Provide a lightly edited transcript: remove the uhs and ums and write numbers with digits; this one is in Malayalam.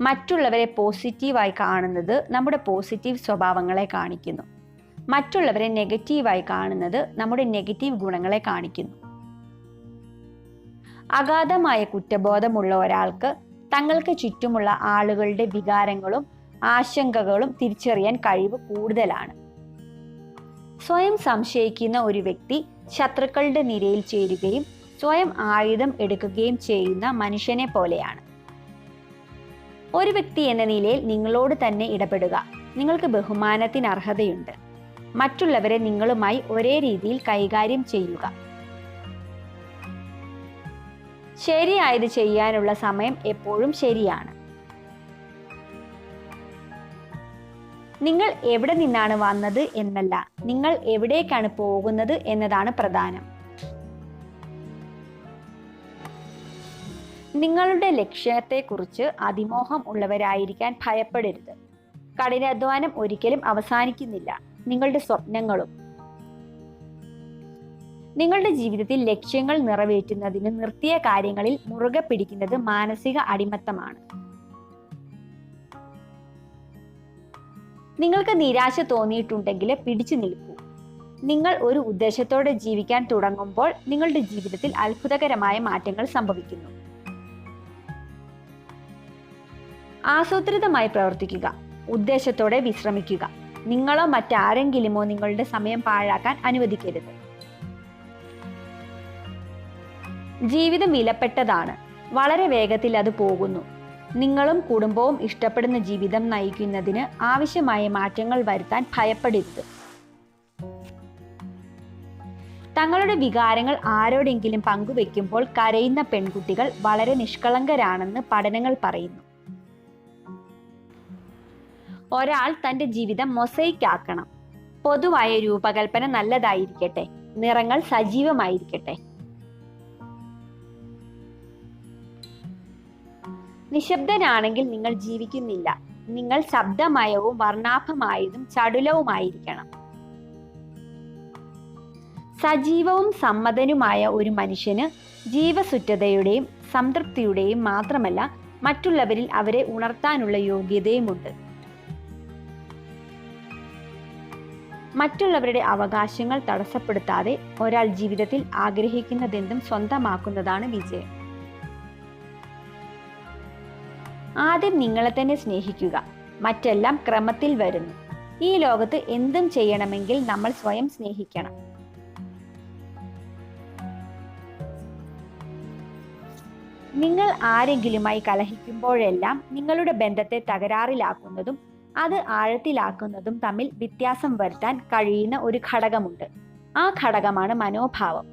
മറ്റുള്ളവരെ പോസിറ്റീവായി കാണുന്നത് നമ്മുടെ പോസിറ്റീവ് സ്വഭാവങ്ങളെ കാണിക്കുന്നു. മറ്റുള്ളവരെ നെഗറ്റീവായി കാണുന്നത് നമ്മുടെ നെഗറ്റീവ് ഗുണങ്ങളെ കാണിക്കുന്നു. അഗാധമായ കുറ്റബോധമുള്ള ഒരാൾക്ക് തങ്ങൾക്ക് ചുറ്റുമുള്ള ആളുകളുടെ വികാരങ്ങളും ആശങ്കകളും തിരിച്ചറിയാൻ കഴിവ് കൂടുതലാണ്. സ്വയം സംശയിക്കുന്ന ഒരു വ്യക്തി ശത്രുക്കളുടെ നിരയിൽ ചേരുകയും സ്വയം ആയുധം എടുക്കുകയും ചെയ്യുന്ന മനുഷ്യനെ പോലെയാണ്. ഒരു വ്യക്തി എന്ന നിലയിൽ നിങ്ങളോട് തന്നെ ഇടപെടുക. നിങ്ങൾക്ക് ബഹുമാനത്തിന് അർഹതയുണ്ട്. മറ്റുള്ളവരെ നിങ്ങളുമായി ഒരേ രീതിയിൽ കൈകാര്യം ചെയ്യുക. ശരിയായത് ചെയ്യാനുള്ള സമയം എപ്പോഴും ശരിയാണ്. നിങ്ങൾ എവിടെ നിന്നാണ് വന്നത് എന്നല്ല, നിങ്ങൾ എവിടേക്കാണ് പോകുന്നത് എന്നതാണ് പ്രധാനം. നിങ്ങളുടെ ലക്ഷ്യത്തെക്കുറിച്ച് അതിമോഹം ഉള്ളവരായിരിക്കാൻ ഭയപ്പെടരുത്. കഠിനാധ്വാനം ഒരിക്കലും അവസാനിക്കുന്നില്ല. നിങ്ങളുടെ സ്വപ്നങ്ങളും. നിങ്ങളുടെ ജീവിതത്തിൽ ലക്ഷ്യങ്ങൾ നിറവേറ്റുന്നതിന് നിർത്തിയ കാര്യങ്ങളിൽ മുറുകെ പിടിക്കുന്നത് മാനസിക അടിമത്തമാണ്. നിങ്ങൾക്ക് നിരാശ തോന്നിയിട്ടുണ്ടെങ്കിൽ പിടിച്ചു നിൽക്കൂ. നിങ്ങൾ ഒരു ഉദ്ദേശത്തോടെ ജീവിക്കാൻ തുടങ്ങുമ്പോൾ നിങ്ങളുടെ ജീവിതത്തിൽ അത്ഭുതകരമായ മാറ്റങ്ങൾ സംഭവിക്കുന്നു. ആസൂത്രിതമായി പ്രവർത്തിക്കുക. ഉദ്ദേശത്തോടെ വിശ്രമിക്കുക. നിങ്ങളോ മറ്റാരെങ്കിലുമോ നിങ്ങളുടെ സമയം പാഴാക്കാൻ അനുവദിക്കരുത്. ജീവിതം വിലപ്പെട്ടതാണ്. വളരെ വേഗത്തിൽ അത് പോകുന്നു. നിങ്ങളും കുടുംബവും ഇഷ്ടപ്പെടുന്ന ജീവിതം നയിക്കുന്നതിന് ആവശ്യമായ മാറ്റങ്ങൾ വരുത്താൻ ഭയപ്പെടരുത്. തങ്ങളുടെ വികാരങ്ങൾ ആരോടെങ്കിലും പങ്കുവെക്കുമ്പോൾ കരയുന്ന പെൺകുട്ടികൾ വളരെ നിഷ്കളങ്കരാണെന്ന് പഠനങ്ങൾ പറയുന്നു. ഒരാൾ തന്റെ ജീവിതം മൊസൈക്ക് ആക്കണം. പൊതുവായ രൂപകൽപ്പന നല്ലതായിരിക്കട്ടെ. നിറങ്ങൾ സജീവമായിരിക്കട്ടെ. നിശബ്ദനാണെങ്കിൽ നിങ്ങൾ ജീവിക്കുന്നില്ല. നിങ്ങൾ ശബ്ദമയവും വർണ്ണാഭമായതും ചടുലവുമായിരിക്കണം. സജീവവും സമ്മതനുമായ ഒരു മനുഷ്യന് ജീവസുറ്റതയുടെയും സംതൃപ്തിയുടെയും മാത്രമല്ല, മറ്റുള്ളവരിൽ അവരെ ഉണർത്താനുള്ള യോഗ്യതയുമുണ്ട്. മറ്റുള്ളവരുടെ അവകാശങ്ങൾ തടസ്സപ്പെടുത്താതെ ഒരാൾ ജീവിതത്തിൽ ആഗ്രഹിക്കുന്നതെന്തും സ്വന്തമാക്കുന്നതാണ് വിജയം. ആദ്യം നിങ്ങളെ തന്നെ സ്നേഹിക്കുക. മറ്റെല്ലാം ക്രമത്തിൽ വരുന്നു. ഈ ലോകത്ത് എന്തും ചെയ്യണമെങ്കിൽ നമ്മൾ സ്വയം സ്നേഹിക്കണം. നിങ്ങൾ ആരെങ്കിലുമായി കലഹിക്കുമ്പോഴെല്ലാം നിങ്ങളുടെ ബന്ധത്തെ തകരാറിലാക്കുന്നതും അത് ആഴത്തിലാക്കുന്നതും തമ്മിൽ വ്യത്യാസം വരുത്താൻ കഴിയുന്ന ഒരു ഘടകമുണ്ട്. ആ ഘടകമാണ് മനോഭാവം.